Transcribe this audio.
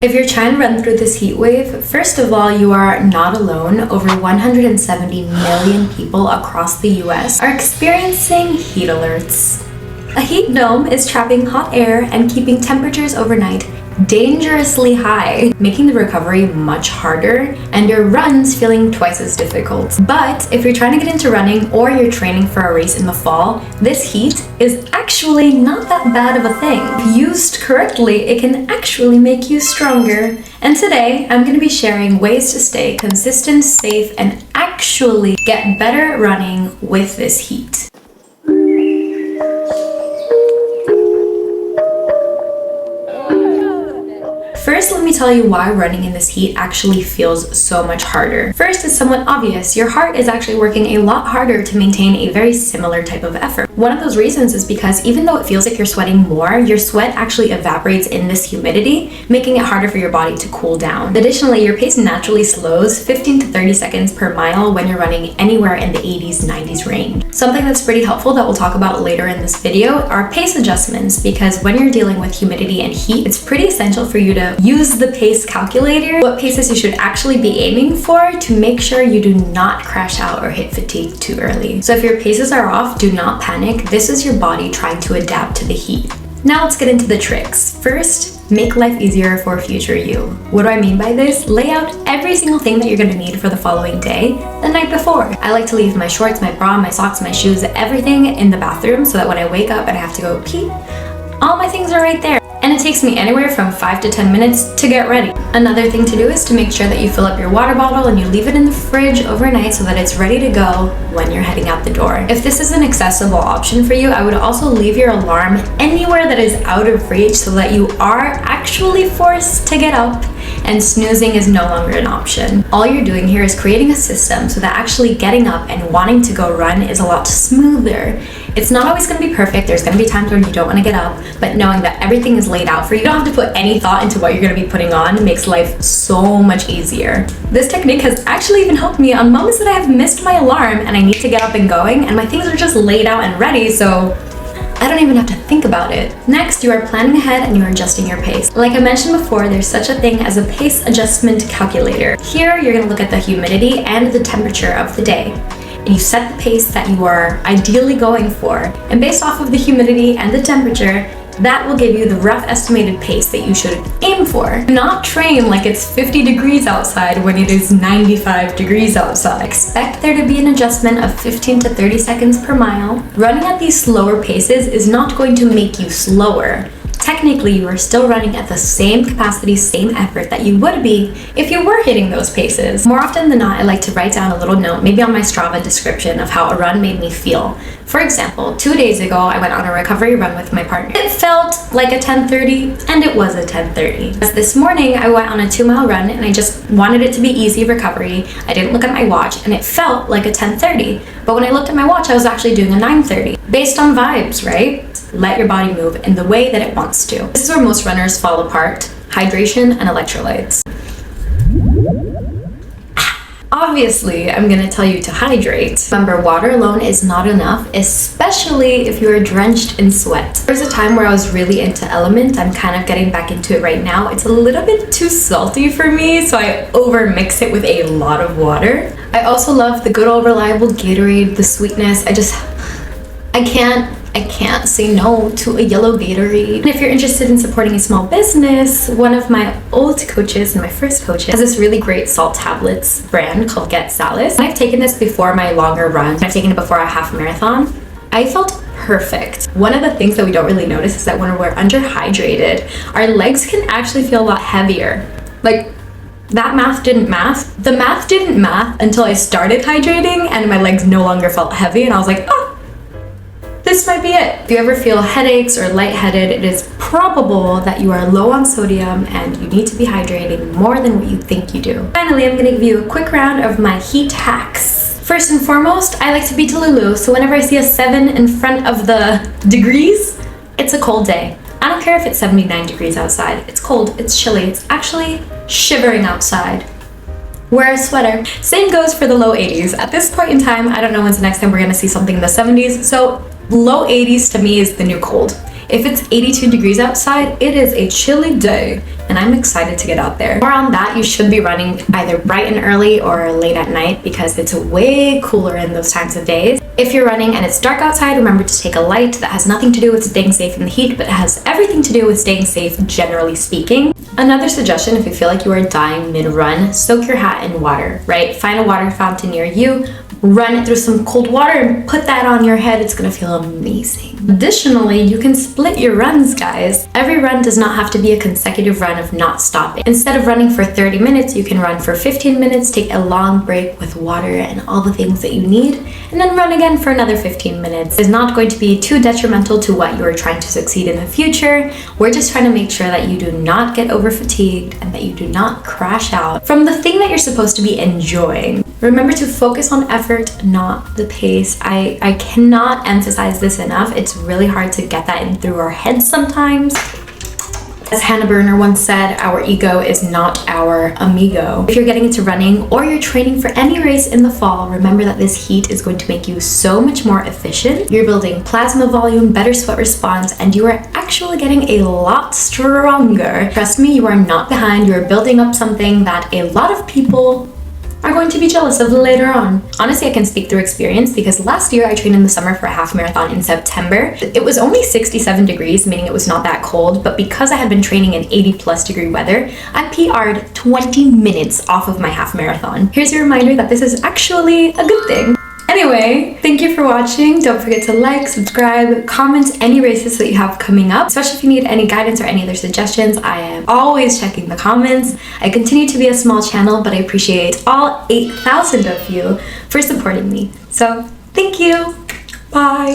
If you're trying to run through this heat wave, first of all, you are not alone. Over 170 million people across the US are experiencing heat alerts. A heat dome is trapping hot air and keeping temperatures overnight dangerously high, making the recovery much harder and your runs feeling twice as difficult. But if you're trying to get into running or you're training for a race in the fall, this heat is actually not that bad of a thing. If used correctly, it can actually make you stronger. And today, I'm going to be sharing ways to stay consistent, safe, and actually get better at running with this heat. First, let me tell you why running in this heat actually feels so much harder. First, it's somewhat obvious. Your heart is actually working a lot harder to maintain a very similar type of effort. One of those reasons is because even though it feels like you're sweating more, your sweat actually evaporates in this humidity, making it harder for your body to cool down. Additionally, your pace naturally slows 15 to 30 seconds per mile when you're running anywhere in the 80s, 90s range. Something that's pretty helpful that we'll talk about later in this video are pace adjustments, because when you're dealing with humidity and heat, it's pretty essential for you to use the pace calculator, what paces you should actually be aiming for to make sure you do not crash out or hit fatigue too early. So if your paces are off, do not panic. This is your body trying to adapt to the heat. Now let's get into the tricks. First, make life easier for future you. What do I mean by this? Lay out every single thing that you're going to need for the following day the night before. I like to leave my shorts, my bra, my socks, my shoes, everything in the bathroom so that when I wake up and I have to go pee, all my things are right there. And it takes me anywhere from 5 to 10 minutes to get ready. Another thing to do is to make sure that you fill up your water bottle and you leave it in the fridge overnight so that it's ready to go when you're heading out the door. If this is an accessible option for you, I would also leave your alarm anywhere that is out of reach so that you are actually forced to get up and snoozing is no longer an option. All you're doing here is creating a system so that actually getting up and wanting to go run is a lot smoother. It's not always going to be perfect. There's going to be times when you don't want to get up, but knowing that everything is laid out for you, you don't have to put any thought into what you're going to be putting on, makes life so much easier. This technique has actually even helped me on moments that I have missed my alarm and I need to get up and going, and my things are just laid out and ready, so I don't even have to think about it. Next, you are planning ahead and you are adjusting your pace. Like I mentioned before, there's such a thing as a pace adjustment calculator. Here, you're going to look at the humidity and the temperature of the day. And you set the pace that you are ideally going for. And based off of the humidity and the temperature, that will give you the rough estimated pace that you should aim for. Do not train like it's 50 degrees outside when it is 95 degrees outside. Expect there to be an adjustment of 15 to 30 seconds per mile. Running at these slower paces is not going to make you slower. Technically, you are still running at the same capacity, same effort that you would be if you were hitting those paces. More often than not, I like to write down a little note, maybe on my Strava description, of how a run made me feel. For example, 2 days ago, I went on a recovery run with my partner. It felt like a 10:30, and it was a 10:30. This morning, I went on a 2-mile run, and I just wanted it to be easy recovery. I didn't look at my watch, and it felt like a 10:30. But when I looked at my watch, I was actually doing a 9:30. Based on vibes, right? Let your body move in the way that it wants to. This is where most runners fall apart: hydration and electrolytes. Obviously, I'm gonna tell you to hydrate. Remember, water alone is not enough, especially if you're drenched in sweat. There was a time where I was really into Element. I'm kind of getting back into it right now. It's a little bit too salty for me, so I overmix it with a lot of water. I also love the good old reliable Gatorade, the sweetness. I can't say no to a yellow Gatorade. And if you're interested in supporting a small business, one of my old coaches and my first coaches has this really great salt tablets brand called Get Salis. I've taken this before my longer runs. I've taken it before a half marathon. I felt perfect. One of the things that we don't really notice is that when we're underhydrated, our legs can actually feel a lot heavier. Like, that math didn't math. The math didn't math until I started hydrating and my legs no longer felt heavy, and I was like, oh, this might be it. If you ever feel headaches or lightheaded, it is probable that you are low on sodium and you need to be hydrating more than what you think you do. Finally, I'm gonna give you a quick round of my heat hacks. First and foremost, I like to be Delulu, so whenever I see a 7 in front of the degrees, it's a cold day. I don't care if it's 79 degrees outside. It's cold, it's chilly, it's actually shivering outside. Wear a sweater. Same goes for the low 80s. At this point in time, I don't know when's the next time we're gonna see something in the 70s, so low 80s to me is the new cold. If it's 82 degrees outside, it is a chilly day, and I'm excited to get out there. Around that, you should be running either bright and early or late at night because it's way cooler in those times of days. If you're running and it's dark outside, remember to take a light. That has nothing to do with staying safe in the heat, but it has everything to do with staying safe generally speaking. Another suggestion, if you feel like you are dying mid-run, soak your hat in water, right? Find a water fountain near you, run it through some cold water and put that on your head. It's gonna feel amazing. Additionally, you can split your runs, guys. Every run does not have to be a consecutive run of not stopping. Instead of running for 30 minutes, you can run for 15 minutes, take a long break with water and all the things that you need, and then run again for another 15 minutes. It's not going to be too detrimental to what you are trying to succeed in the future. We're just trying to make sure that you do not get over fatigued and that you do not crash out from the thing that you're supposed to be enjoying. Remember to focus on effort, not the pace. I cannot emphasize this enough. It's really hard to get that in through our heads sometimes. As Hannah Berner once said, our ego is not our amigo. If you're getting into running or you're training for any race in the fall, remember that this heat is going to make you so much more efficient. You're building plasma volume, better sweat response, and you are actually getting a lot stronger. Trust me, you are not behind. You are building up something that a lot of people are going to be jealous of later on. Honestly, I can speak through experience because last year I trained in the summer for a half marathon in September. It was only 67 degrees, meaning it was not that cold, but because I had been training in 80+ degree weather, I PR'd 20 minutes off of my half marathon. Here's your reminder that this is actually a good thing. Anyway, thank you for watching. Don't forget to like, subscribe, comment any races that you have coming up, especially if you need any guidance or any other suggestions. I am always checking the comments. I continue to be a small channel, but I appreciate all 8,000 of you for supporting me. So thank you. Bye.